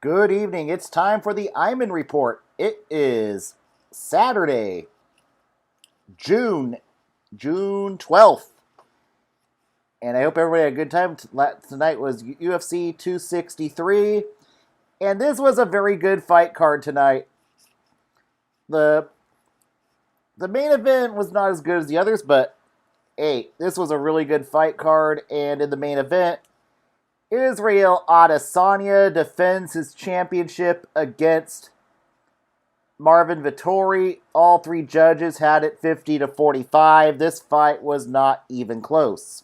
Good evening. It's time for the Iman Report. It is Saturday, June 12th. And I hope everybody had a good time. Tonight was UFC 263. And this was a very good fight card tonight. The main event was not as good as the others, but hey, this was a really good fight card. And in the main event, Israel Adesanya defends his championship against Marvin Vettori. All three judges had it 50-45. This fight was not even close.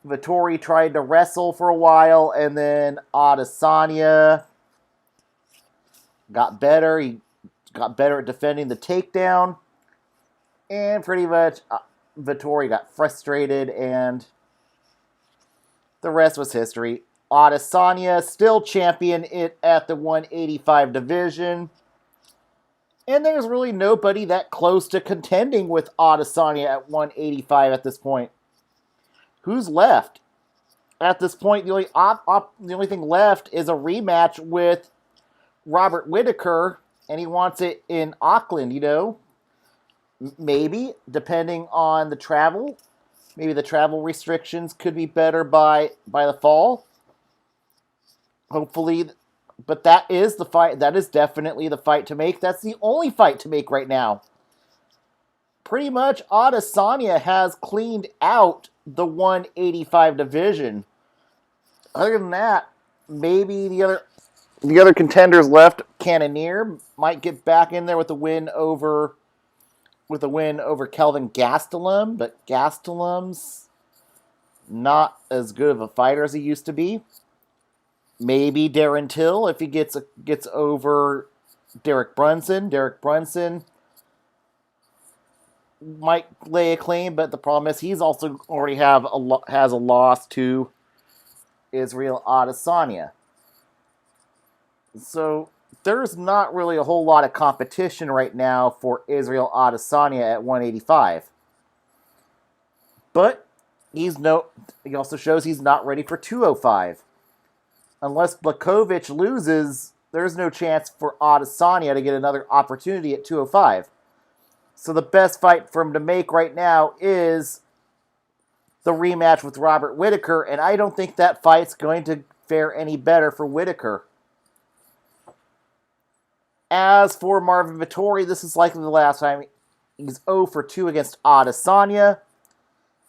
Vettori tried to wrestle for a while, and then Adesanya got better. He got better at defending the takedown. And pretty much Vettori got frustrated, and the rest was history. Adesanya still champion at the 185 division. And there's really nobody that close to contending with Adesanya at 185 at this point. Who's left? At this point, the only thing left is a rematch with Robert Whittaker, and he wants it in Auckland, Maybe, depending on the travel. Maybe the travel restrictions could be better by the fall. Hopefully. But that is the fight. That is definitely the fight to make. That's the only fight to make right now. Pretty much Adesanya has cleaned out the 185 division. Other than that, maybe the other contenders left. Cannonier might get back in there with a win over Kelvin Gastelum, but Gastelum's not as good of a fighter as he used to be. Maybe Darren Till if he gets over Derek Brunson. Derek Brunson might lay a claim, but the problem is he's also already has a loss to Israel Adesanya. So there's not really a whole lot of competition right now for Israel Adesanya at 185. But he also shows he's not ready for 205. Unless Blachowicz loses, there's no chance for Adesanya to get another opportunity at 205. So the best fight for him to make right now is the rematch with Robert Whittaker, and I don't think that fight's going to fare any better for Whittaker. As for Marvin Vettori, this is likely the last time. He's 0-2 against Adesanya.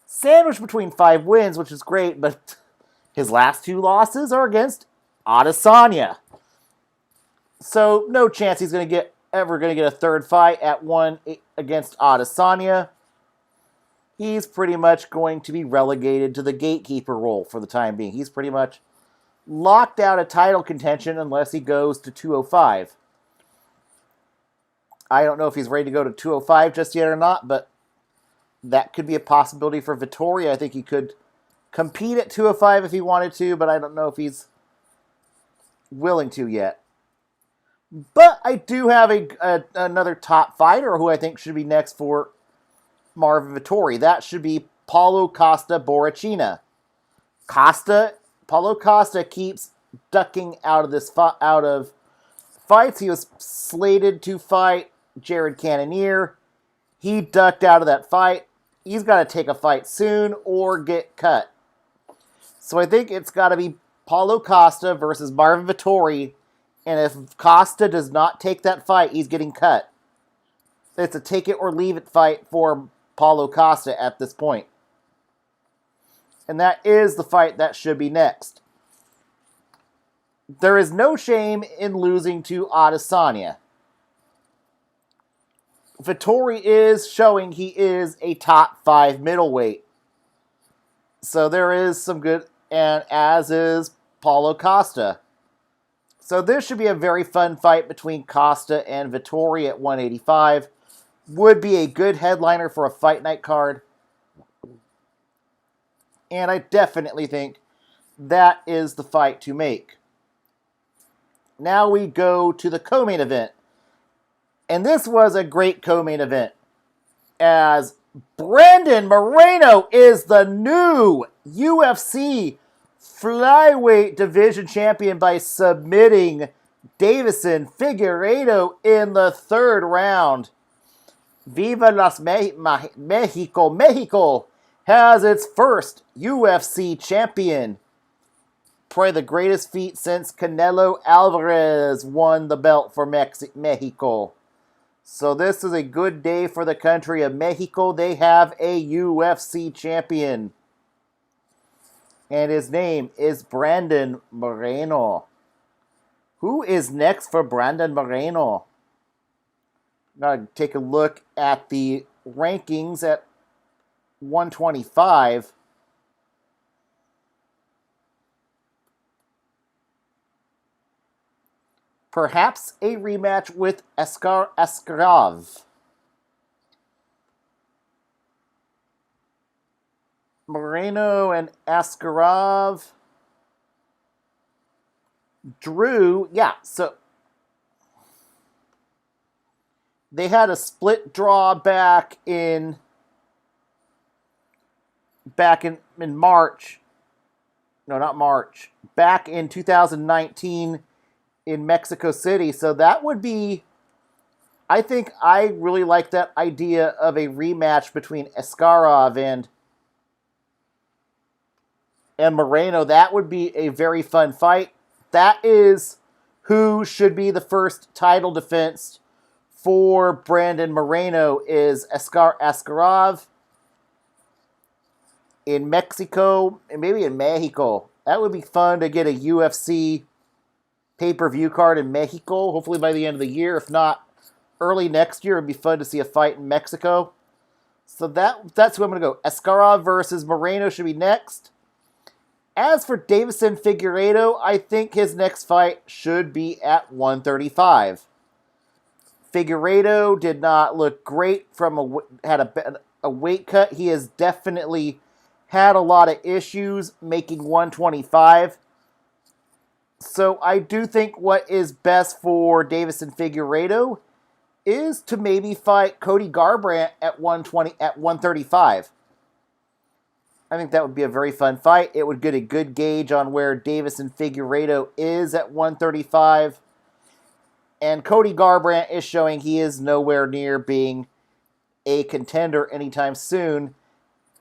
Sandwiched between 5 wins, which is great, but his last 2 losses are against Adesanya. So no chance he's ever going to get a third fight at 1 against Adesanya. He's pretty much going to be relegated to the gatekeeper role for the time being. He's pretty much locked out of title contention unless he goes to 205. I don't know if he's ready to go to 205 just yet or not, but that could be a possibility for Vettori. I think he could compete at 205 if he wanted to, but I don't know if he's willing to yet. But I do have another top fighter who I think should be next for Marvin Vettori. That should be Paulo Costa Borrachina. Paulo Costa keeps ducking out of fights. He was slated to fight Jared Cannonier. He ducked out of that fight. He's got to take a fight soon or get cut. So I think it's got to be Paulo Costa versus Marvin Vettori. And if Costa does not take that fight, he's getting cut. It's a take it or leave it fight for Paulo Costa at this point. And that is the fight that should be next. There is no shame in losing to Adesanya. Vettori is showing he is a top 5 middleweight. So there is some good, and as is Paulo Costa. So this should be a very fun fight between Costa and Vettori at 185. Would be a good headliner for a fight night card. And I definitely think that is the fight to make. Now we go to the co-main event. And this was a great co-main event, as Brandon Moreno is the new UFC flyweight division champion by submitting Davison Figueiredo in the third round. Viva Las Mexico. Mexico has its first UFC champion. Probably the greatest feat since Canelo Alvarez won the belt for Mexico. So this is a good day for the country of Mexico. They have a UFC champion. And his name is Brandon Moreno. Who is next for Brandon Moreno? I'm going to take a look at the rankings at 125. Perhaps a rematch with Askarov. Moreno and Askarov. Drew, yeah, so they had a split draw back in March. No, not March. Back in 2019 in Mexico City. So that would be, I think I really like that idea of a rematch between Askarov and Moreno. That would be a very fun fight. That is who should be the first title defense for Brandon Moreno is Askarov in Mexico and maybe in Mexico. That would be fun to get a UFC pay-per-view card in Mexico, hopefully by the end of the year. If not, early next year, it'd be fun to see a fight in Mexico. So that's who I'm going to go. Askarov versus Moreno should be next. As for Davison Figueiredo, I think his next fight should be at 135. Figueiredo did not look great had a weight cut. He has definitely had a lot of issues making 125. So I do think what is best for Davison Figueiredo is to maybe fight Cody Garbrandt at 135. I think that would be a very fun fight. It would get a good gauge on where Davison Figueiredo is at 135. And Cody Garbrandt is showing he is nowhere near being a contender anytime soon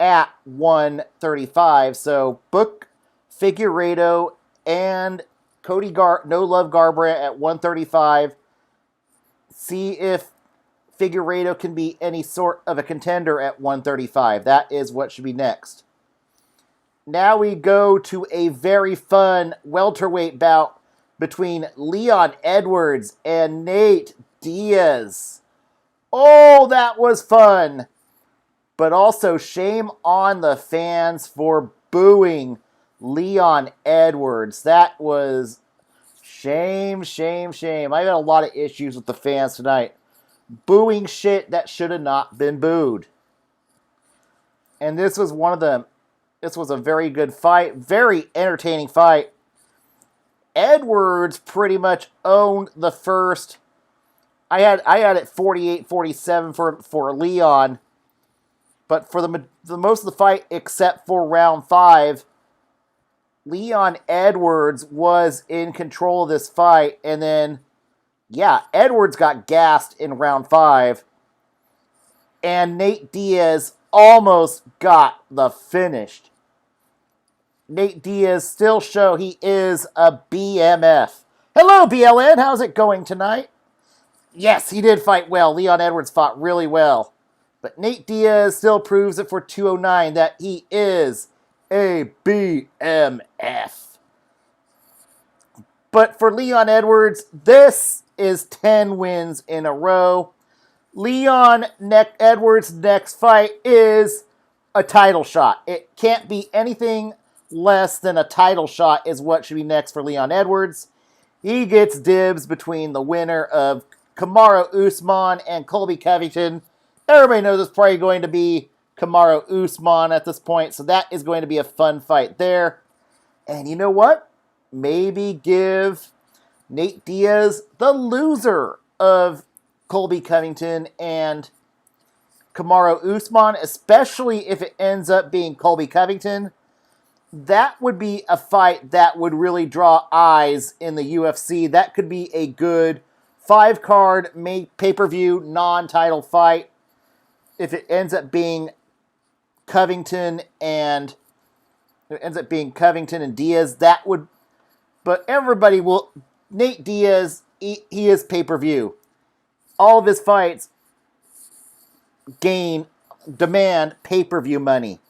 at 135. So book Figueiredo and No Love Garbrandt at 135. See if Figueiredo can be any sort of a contender at 135. That is what should be next. Now we go to a very fun welterweight bout between Leon Edwards and Nate Diaz. Oh, that was fun. But also shame on the fans for booing Leon Edwards. That was shame. I've had a lot of issues with the fans tonight. Booing shit that should have not been booed. And this was one of them. This was a very good fight. Very entertaining fight. Edwards pretty much owned the first. I had it 48-47 for Leon. But for the most of the fight, except for round 5, Leon Edwards was in control of this fight. And then, yeah, Edwards got gassed in round 5. And Nate Diaz almost got the finish. Nate Diaz still show he is a BMF. Hello, BLN. How's it going tonight? Yes, he did fight well. Leon Edwards fought really well. But Nate Diaz still proves it for 209 that he is a BMF. But for Leon Edwards, this is 10 wins in a row. Leon Edwards' next fight is a title shot. It can't be anything less than a title shot is what should be next for Leon Edwards. He gets dibs between the winner of Kamaru Usman and Colby Covington. Everybody knows it's probably going to be Kamaru Usman at this point, so that is going to be a fun fight there. And you know what? Maybe give Nate Diaz the loser of Colby Covington and Kamaru Usman, especially if it ends up being Colby Covington. that would be a fight that would really draw eyes in the UFC. That could be a good 5-card pay-per-view non-title fight if it ends up being Covington and Diaz. That would, but everybody will. Nate Diaz, he is pay-per-view. All of his fights demand pay-per-view money.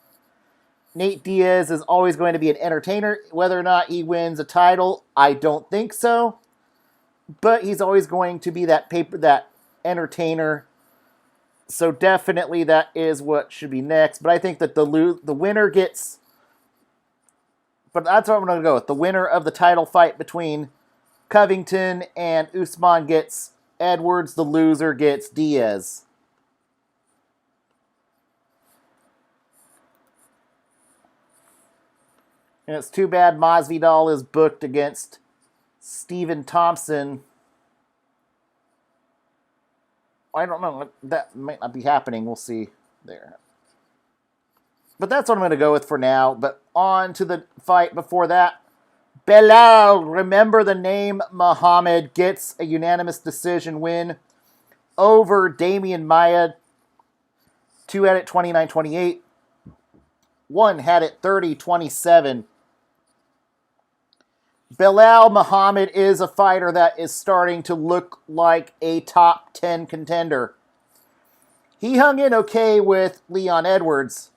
Nate Diaz is always going to be an entertainer. Whether or not he wins a title, I don't think so. But he's always going to be that entertainer. So definitely that is what should be next. But I think that the winner gets. But that's what I'm going to go with. The winner of the title fight between Covington and Usman gets Edwards. The loser gets Diaz. And it's too bad Masvidal is booked against Stephen Thompson. I don't know. That might not be happening. We'll see there. But that's what I'm going to go with for now. But on to the fight before that. Belal, remember the name Muhammad, gets a unanimous decision win over Damian Maia. 2 had it 29-28. 1 had it 30-27. Belal Muhammad is a fighter that is starting to look like a top 10 contender. He hung in okay with Leon Edwards,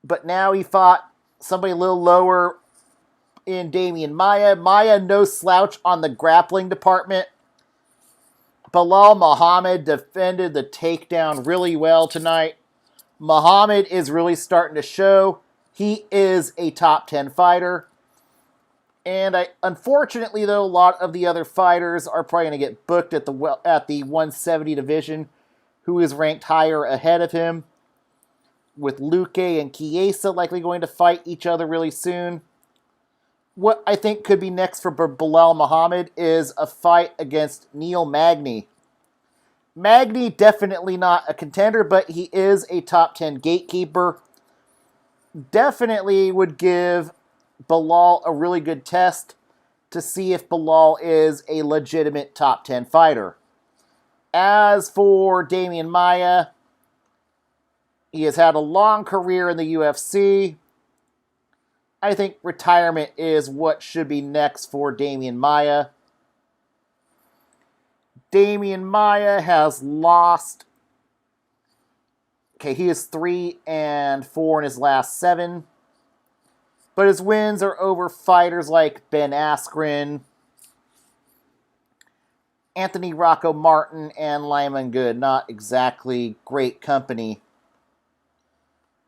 but now he fought somebody a little lower in Damian Maia. Maia no slouch on the grappling department. Belal Muhammad defended the takedown really well tonight. Muhammad is really starting to show he is a top 10 fighter. And unfortunately, though, a lot of the other fighters are probably going to get booked at the 170 division, who is ranked higher ahead of him, with Luque and Chiesa likely going to fight each other really soon. What I think could be next for Belal Muhammad is a fight against Neil Magny. Magny, definitely not a contender, but he is a top 10 gatekeeper. Definitely would give Belal a really good test to see if Belal is a legitimate top 10 fighter. As for Damian Maia, he has had a long career in the UFC. I think retirement is what should be next for Damian Maia. Damian Maia has lost. Okay, he is 3-4 in his last 7. But his wins are over fighters like Ben Askren, Anthony Rocco Martin, and Lyman Good. Not exactly great company,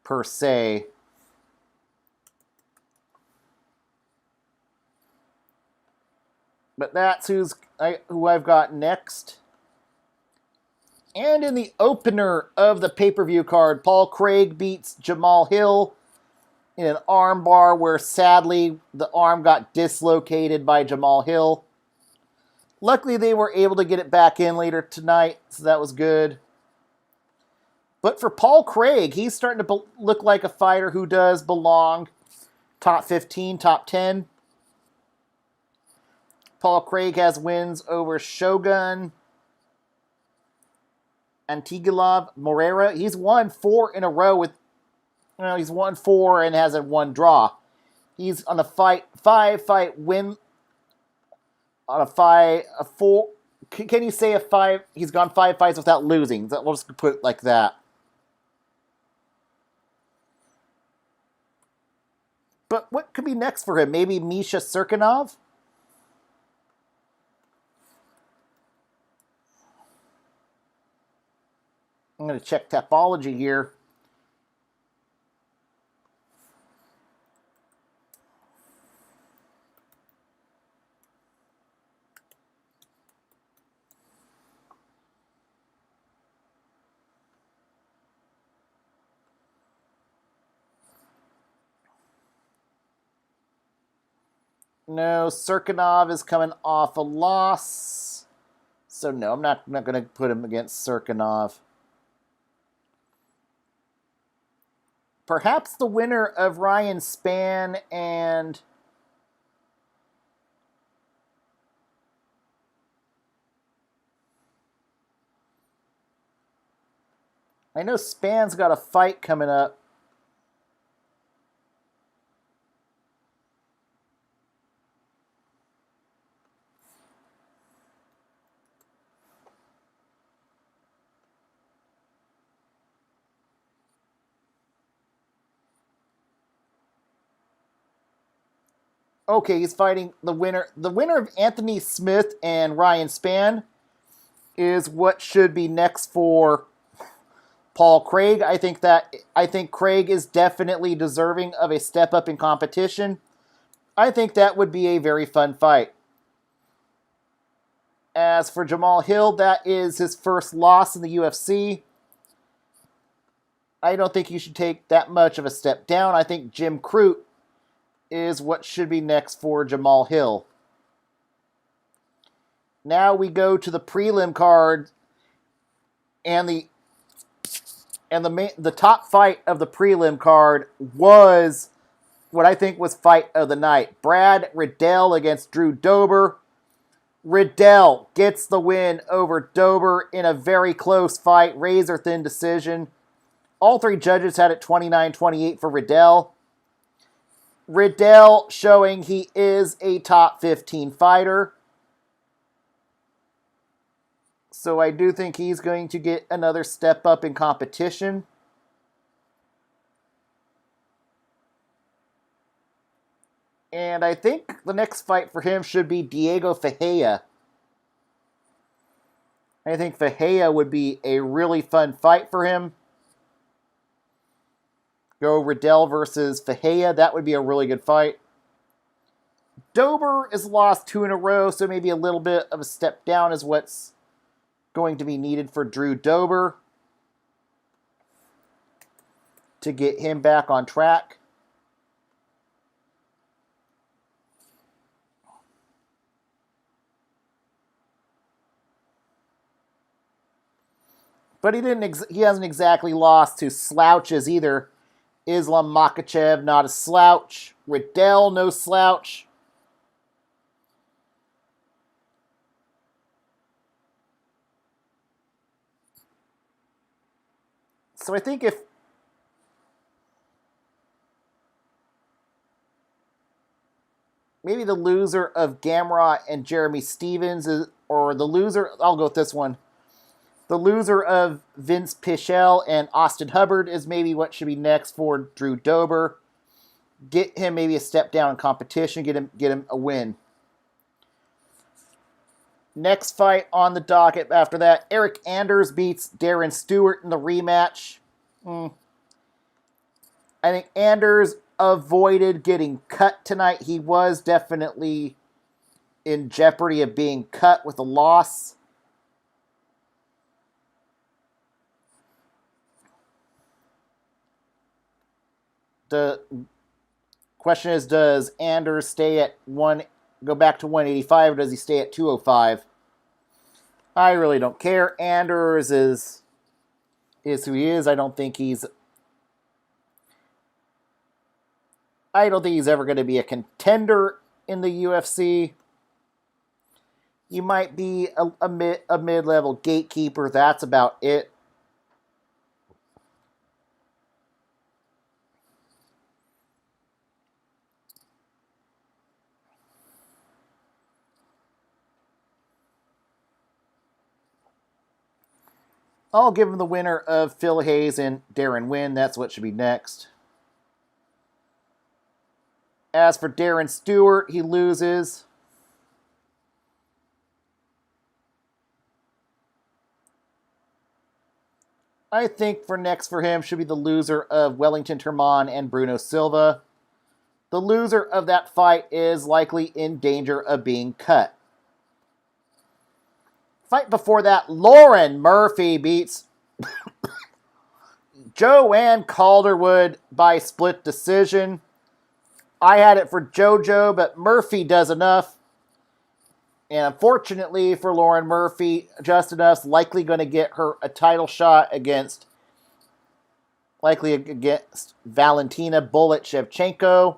per se. But that's who I've got next. And in the opener of the pay-per-view card, Paul Craig beats Jamal Hill in an armbar where, sadly, the arm got dislocated by Jamal Hill. Luckily, they were able to get it back in later tonight, so that was good. But for Paul Craig, he's starting to look like a fighter who does belong top 15, top 10. Paul Craig has wins over Shogun, Antigulov, Moreira. He's won 4 in a row with. He's won 4 and has a 1 draw. He's on a 5-fight win. On a 4. Can you say a 5? He's gone 5 fights without losing. We'll just put it like that. But what could be next for him? Maybe Misha Serkinov? I'm going to check Tapology here. No, Serkinov is coming off a loss. So no, I'm not going to put him against Serkinov. perhaps the winner of Ryan Spann and I know Spann's got a fight coming up. Okay, he's fighting the winner. The winner of Anthony Smith and Ryan Spann is what should be next for Paul Craig. I think Craig is definitely deserving of a step up in competition. I think that would be a very fun fight. As for Jamal Hill, that is his first loss in the UFC. I don't think he should take that much of a step down. I think Jim Crute is what should be next for Jamal Hill. Now we go to the prelim card, and the top fight of the prelim card was what I think was fight of the night. Brad Riddell against Drew Dober. Riddell gets the win over Dober in a very close fight, razor-thin decision. All three judges had it 29-28 for Riddell. Riddell showing he is a top 15 fighter. So I do think he's going to get another step up in competition. And I think the next fight for him should be Diego Ferreira. I think Ferreira would be a really fun fight for him. Go Riddell versus Ferreira. That would be a really good fight. Dober has lost 2 in a row, so maybe a little bit of a step down is what's going to be needed for Drew Dober to get him back on track. But he hasn't exactly lost to slouches either. Islam Makhachev, not a slouch. Riddell, no slouch. So I think if maybe the loser of Gamrot and Jeremy Stevens, or the loser, I'll go with this one. The loser of Vince Pichel and Austin Hubbard is maybe what should be next for Drew Dober. Get him maybe a step down in competition, get him a win. Next fight on the docket after that, Eric Anders beats Darren Stewart in the rematch. I think Anders avoided getting cut tonight. He was definitely in jeopardy of being cut with a loss. The question is, does Anders stay at go back to 185, or does he stay at 205? I really don't care. Anders is who he is. I don't think he's ever going to be a contender in the UFC. You might be a mid-level gatekeeper. That's about it. I'll give him the winner of Phil Hayes and Darren Wynn. That's what should be next. As for Darren Stewart, he loses. I think next for him should be the loser of Wellington Turman and Bruno Silva. The loser of that fight is likely in danger of being cut. Fight before that, Lauren Murphy beats Joanne Calderwood by split decision. I had it for JoJo, but Murphy does enough. And unfortunately for Lauren Murphy, just enough's likely going to get her a title shot against likely against Valentina Bullet Shevchenko.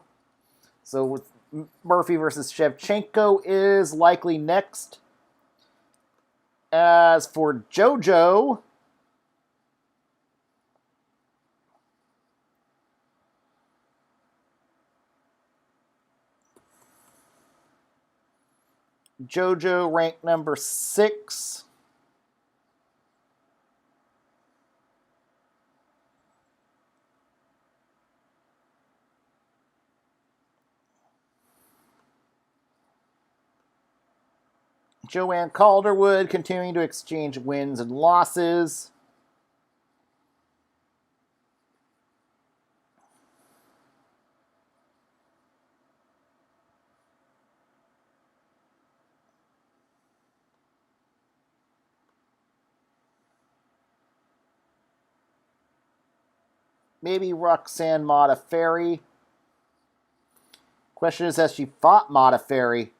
So with Murphy versus Shevchenko is likely next. As for JoJo, JoJo ranked number 6. Joanne Calderwood continuing to exchange wins and losses. Maybe Roxanne Modafferi. Question is, has she fought Modafferi?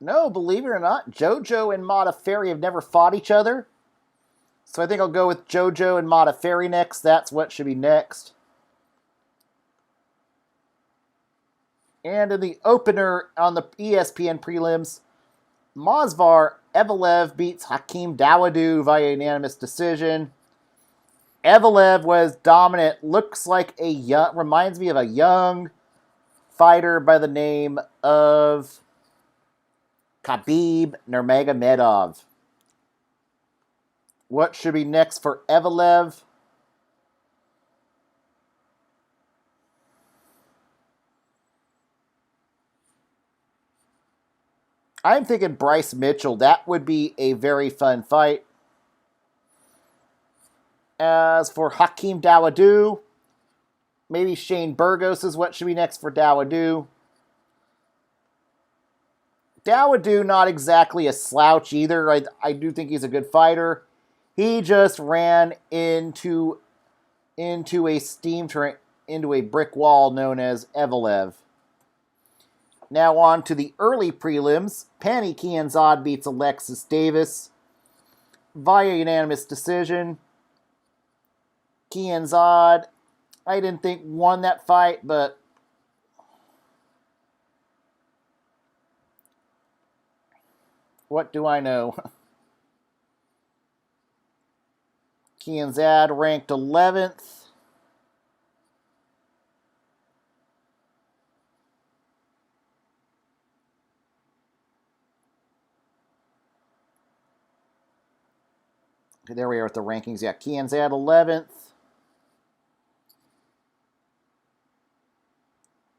No, believe it or not, JoJo and Modafferi have never fought each other. So I think I'll go with JoJo and Modafferi next. That's what should be next. And in the opener on the ESPN prelims, Movsar Evelev beats Hakeem Dawodu via unanimous decision. Evelev was dominant. Looks like reminds me of a young fighter by the name of Khabib Nurmagomedov. What should be next for Evelev? I'm thinking Bryce Mitchell. That would be a very fun fight. As for Hakeem Dawodu, maybe Shane Burgos is what should be next for Dawodu. Dawodu, not exactly a slouch either. I do think he's a good fighter. He just ran into a brick wall known as Evelev. Now on to the early prelims. Pannie Kianzad beats Alexis Davis via unanimous decision. Kianzad, I didn't think won that fight, but what do I know? Kianzad ranked 11th. Okay, there we are with the rankings. Yeah, Kianzad 11th.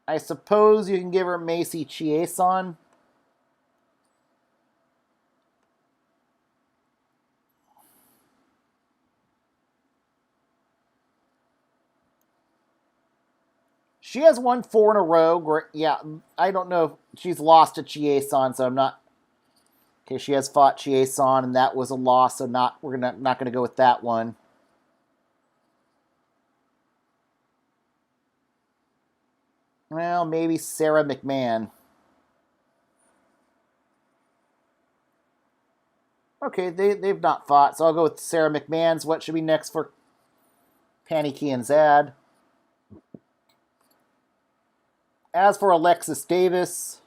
I suppose you can give her Macy Chiasson. She has won 4 in a row. Yeah, I don't know if she's lost to Chiasson, so I'm not. Okay, she has fought Chiasson, and that was a loss, so we're not gonna go with that one. Well, maybe Sarah McMahon. Okay, they've not fought, so I'll go with Sarah McMahon's. What should be next for Pannie Kianzad? As for Alexis Davis,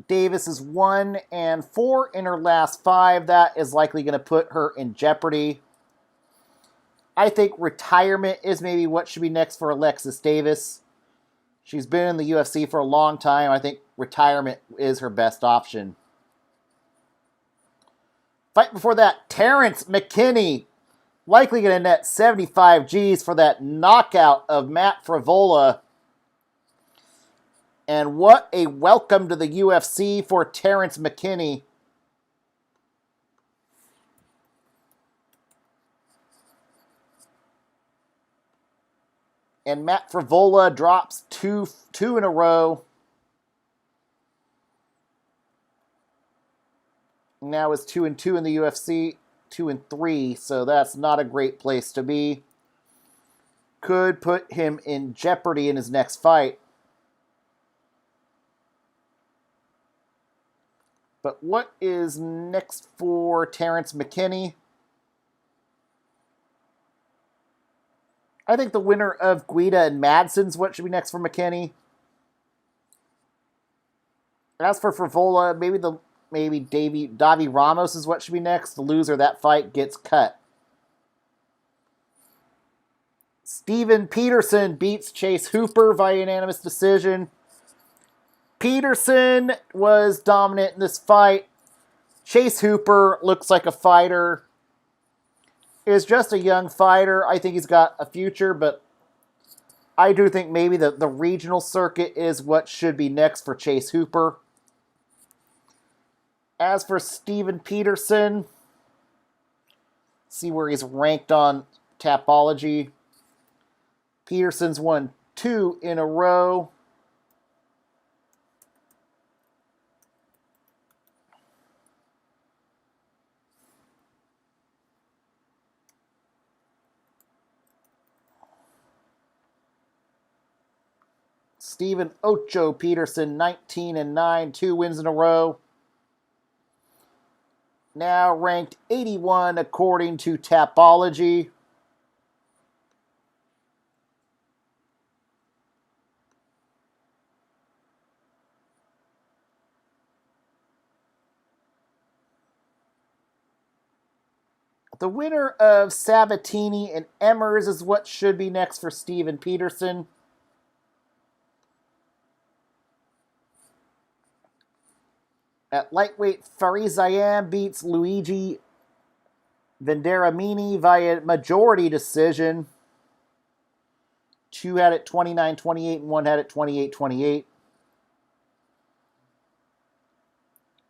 Davis is 1-4 in her last 5. That is likely going to put her in jeopardy. I think retirement is maybe what should be next for Alexis Davis. She's been in the UFC for a long time. I think retirement is her best option. Fight before that, Terrence McKinney. Likely going to net 75 Gs for that knockout of Matt Frivola. And what a welcome to the UFC for Terrence McKinney. And Matt Frivola drops two in a row. Now is 2-2 in the UFC, 2-3, so that's not a great place to be. Could put him in jeopardy in his next fight. But what is next for Terrence McKinney? I think the winner of Guida and Madsen's what should be next for McKinney. As for Frivola, maybe Davi Ramos is what should be next. The loser of that fight gets cut. Steven Peterson beats Chase Hooper via unanimous decision. Peterson was dominant in this fight. Chase Hooper looks like a fighter. Is just a young fighter. I think he's got a future, but I do think maybe the regional circuit is what should be next for Chase Hooper. As for Steven Peterson, see where he's ranked on Tapology. Peterson's won 2 in a row. Steven Ocho Peterson, 19-9, 2 wins in a row. Now ranked 81 according to Tapology. The winner of Sabatini and Emmers is what should be next for Steven Peterson. At lightweight, Farizayam beats Luigi Venderamini via majority decision. 2 had it 29-28 and 1 had it 28-28.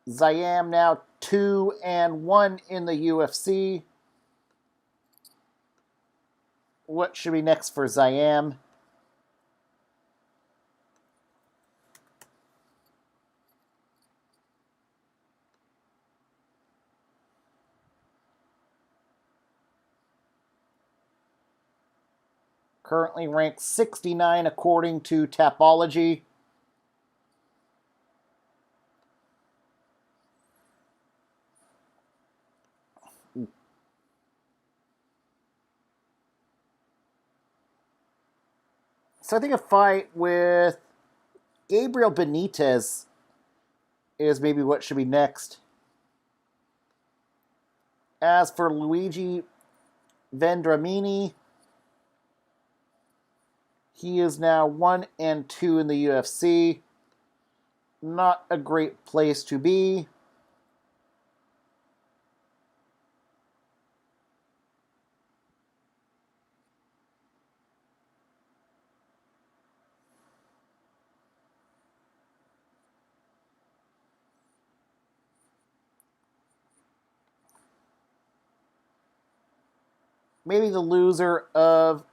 Zayam now 2-1 in the UFC. What should be next for Zayam? Currently ranked 69 according to Tapology. So I think a fight with Gabriel Benitez is maybe what should be next. As for Luigi Vendramini, he is now 1-2 in the UFC. Not a great place to be. Maybe the loser of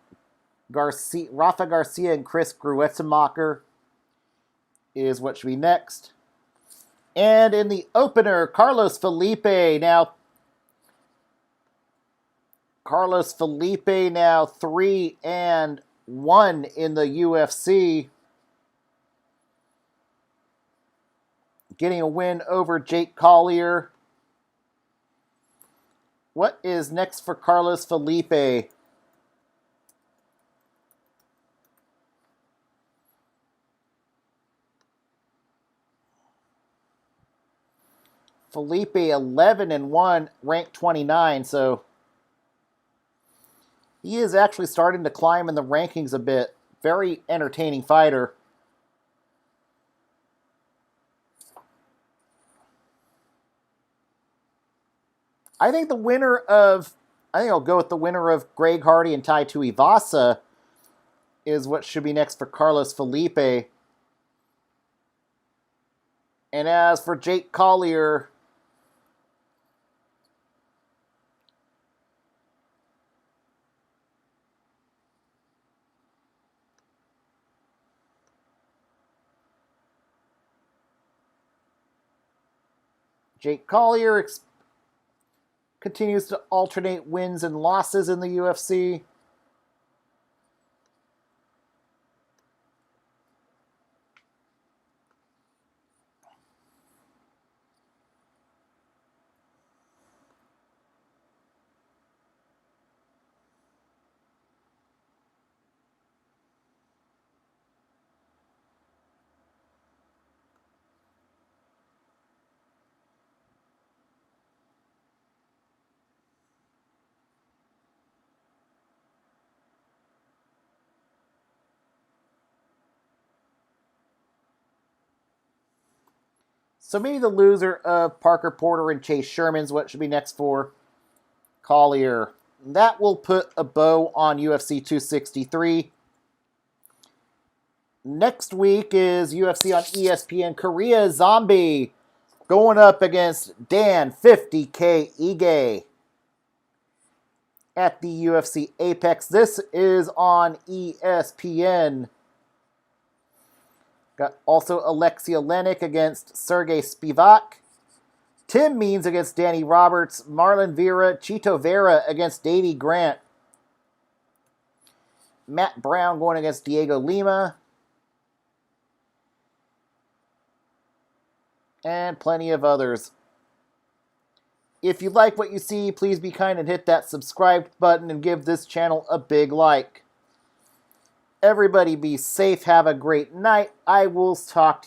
Rafa Garcia and Chris Gruetzemacher is what should be next. And in the opener, Carlos Felipe now 3-1 in the UFC. Getting a win over Jake Collier. What is next for Carlos Felipe? Felipe 11-1, ranked 29, so he is actually starting to climb in the rankings a bit. Very entertaining fighter. I think I'll go with the winner of Greg Hardy and Tai Tuivasa is what should be next for Carlos Felipe. And as for Jake Collier, Jake Collier continues to alternate wins and losses in the UFC. So maybe the loser of Parker Porter and Chase Sherman's what should be next for Collier. That will put a bow on UFC 263. Next week is UFC on ESPN. Korea Zombie going up against Dan 50K Ige at the UFC Apex. This is on ESPN. Got also Alexei Oleinik against Sergey Spivak. Tim Means against Danny Roberts. Marlon Vera, Chito Vera against Davey Grant. Matt Brown going against Diego Lima. And plenty of others. If you like what you see, please be kind and hit that subscribe button and give this channel a big like. Everybody be safe. Have a great night. I will talk to you.